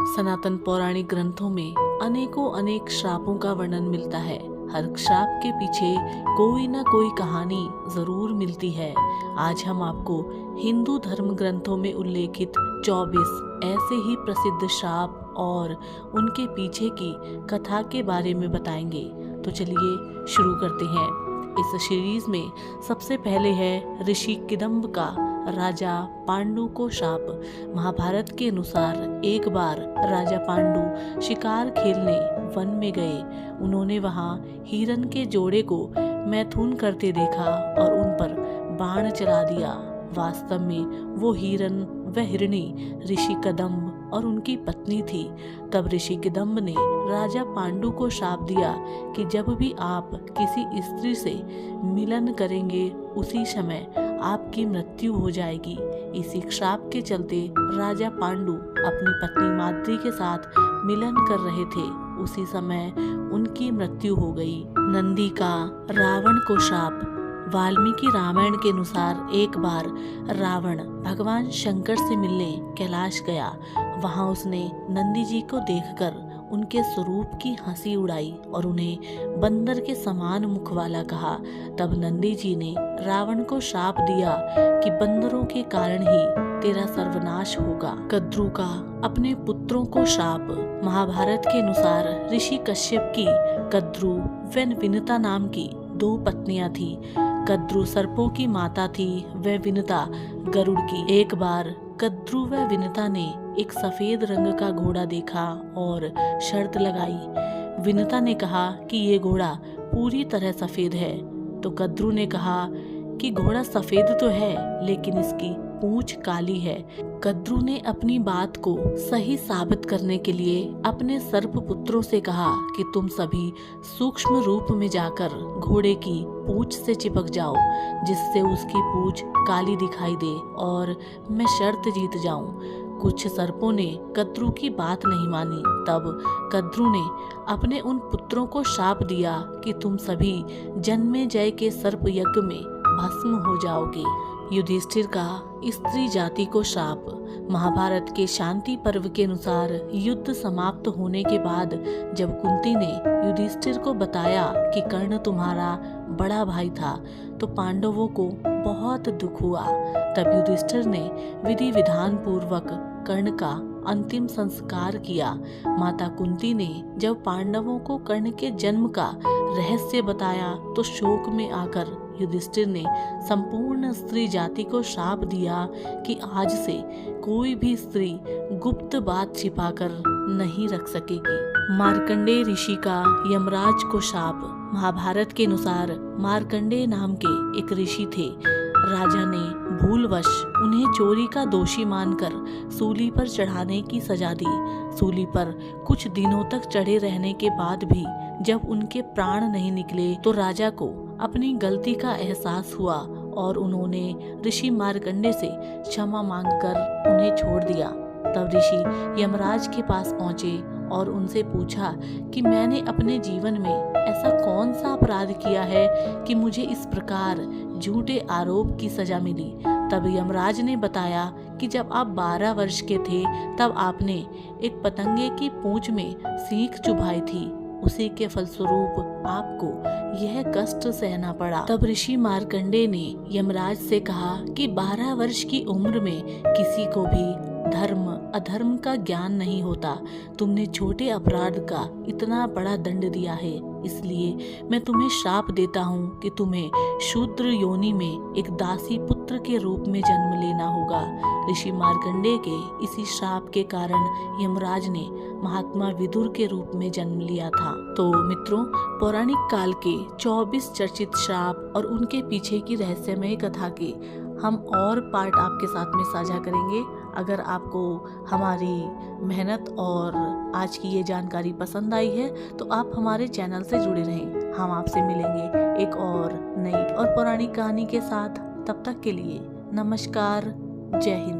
सनातन पौराणिक ग्रंथों में अनेकों अनेक श्रापों का वर्णन मिलता है। हर श्राप के पीछे कोई ना कोई कहानी जरूर मिलती है। आज हम आपको हिंदू धर्म ग्रंथों में उल्लेखित 24 ऐसे ही प्रसिद्ध श्राप और उनके पीछे की कथा के बारे में बताएंगे। तो चलिए शुरू करते हैं। इस सीरीज में सबसे पहले है ऋषि किदंब का राजा पांडु को शाप। महाभारत के अनुसार एक बार राजा पांडु शिकार खेलने वन में गए। उन्होंने वहां हिरन के जोड़े को मैथुन करते देखा और उन पर बाण चला दिया। वास्तव में वो हिरन व हिरणी ऋषि कदंब और उनकी पत्नी थी। तब ऋषि किदंब ने राजा पांडु को शाप दिया कि जब भी आप किसी स्त्री से मिलन करेंगे उसी समय आपकी मृत्यु हो जाएगी। इसी श्राप के चलते राजा पांडु अपनी पत्नी माद्री के साथ मिलन कर रहे थे। उसी समय उनकी मृत्यु हो गई। नंदी का रावण को शाप। वाल्मीकि रामायण के अनुसार एक बार रावण भगवान शंकर से मिलने कैलाश गया। वहां उसने नंदी जी को देखकर उनके स्वरूप की हंसी उड़ाई और उन्हें बंदर के समान मुख वाला कहा। तब नंदी जी ने रावण को शाप दिया कि बंदरों के कारण ही तेरा सर्वनाश होगा। कद्रु का अपने पुत्रों को शाप। महाभारत के अनुसार ऋषि कश्यप की कद्रु व विनता नाम की 2 पत्नियां थी। कद्रु सर्पों की माता थी व विनता गरुड़ की। एक बार कद्रु व विनता ने एक सफेद रंग का घोड़ा देखा और शर्त लगाई। विनता ने कहा कि ये घोड़ा पूरी तरह सफेद है। तो कद्रु ने कहा कि घोड़ा सफेद तो है लेकिन इसकी पूंछ काली है। कद्रु ने अपनी बात को सही साबित करने के लिए अपने सर्प पुत्रों से कहा कि तुम सभी सूक्ष्म रूप में जाकर घोड़े की पूंछ से चिपक जाओ जिससे उसकी पूंछ काली दिखाई दे और मैं शर्त जीत जाऊं। कुछ सर्पों ने कद्रु की बात नहीं मानी। तब कद्रु ने अपने उन पुत्रों को शाप दिया कि तुम सभी जन्मे जय के सर्प यज्ञ में भस्म हो जाओगे। युधिष्ठिर का स्त्री जाति को शाप। महाभारत के शांति पर्व के अनुसार युद्ध समाप्त होने के बाद जब कुंती ने युधिष्ठिर को बताया कि कर्ण तुम्हारा बड़ा भाई था तो पांडवों को बहुत दुख हुआ। तब युधिष्ठिर ने विधि विधान पूर्वक कर्ण का अंतिम संस्कार किया। माता कुंती ने जब पांडवों को कर्ण के जन्म का रहस्य बताया तो शोक में आकर युधिष्ठिर ने संपूर्ण स्त्री जाति को शाप दिया कि आज से कोई भी स्त्री गुप्त बात छिपाकर नहीं रख सकेगी। मार्कंडेय ऋषि का यमराज को शाप। महाभारत के अनुसार मार्कंडेय नाम के एक ऋषि थे। राजा ने भूलवश उन्हें चोरी का दोषी मानकर सूली पर चढ़ाने की सजा दी। सूली पर कुछ दिनों तक चढ़े रहने के बाद भी जब उनके प्राण नहीं निकले तो राजा को अपनी गलती का एहसास हुआ और उन्होंने ऋषि मार्कंडेय से क्षमा मांगकर उन्हें छोड़ दिया। तब ऋषि यमराज के पास पहुंचे और उनसे पूछा कि मैंने अपने जीवन में ऐसा कौन सा अपराध किया है कि मुझे इस प्रकार झूठे आरोप की सजा मिली। तब यमराज ने बताया कि जब आप 12 वर्ष के थे तब आपने एक पतंगे की पूंछ में सीख चुभाई थी। उसी के फलस्वरूप आपको यह कष्ट सहना पड़ा। तब ऋषि मार्कंडेय ने यमराज से कहा कि 12 वर्ष की उम्र में किसी को भी धर्म अधर्म का ज्ञान नहीं होता। तुमने छोटे अपराध का इतना बड़ा दंड दिया है, इसलिए मैं तुम्हें श्राप देता हूँ कि तुम्हें शूद्र योनि में एक दासी पुत्र के रूप में जन्म लेना होगा। ऋषि मार्कंडेय के इसी श्राप के कारण यमराज ने महात्मा विदुर के रूप में जन्म लिया था। तो मित्रों, पौराणिक काल के 24 चर्चित श्राप और उनके पीछे की रहस्यमय कथा के हम और पार्ट आपके साथ में साझा करेंगे। अगर आपको हमारी मेहनत और आज की ये जानकारी पसंद आई है तो आप हमारे चैनल से जुड़े रहें। हम आपसे मिलेंगे एक और नई और पौराणिक कहानी के साथ। तब तक के लिए नमस्कार, जय हिंद।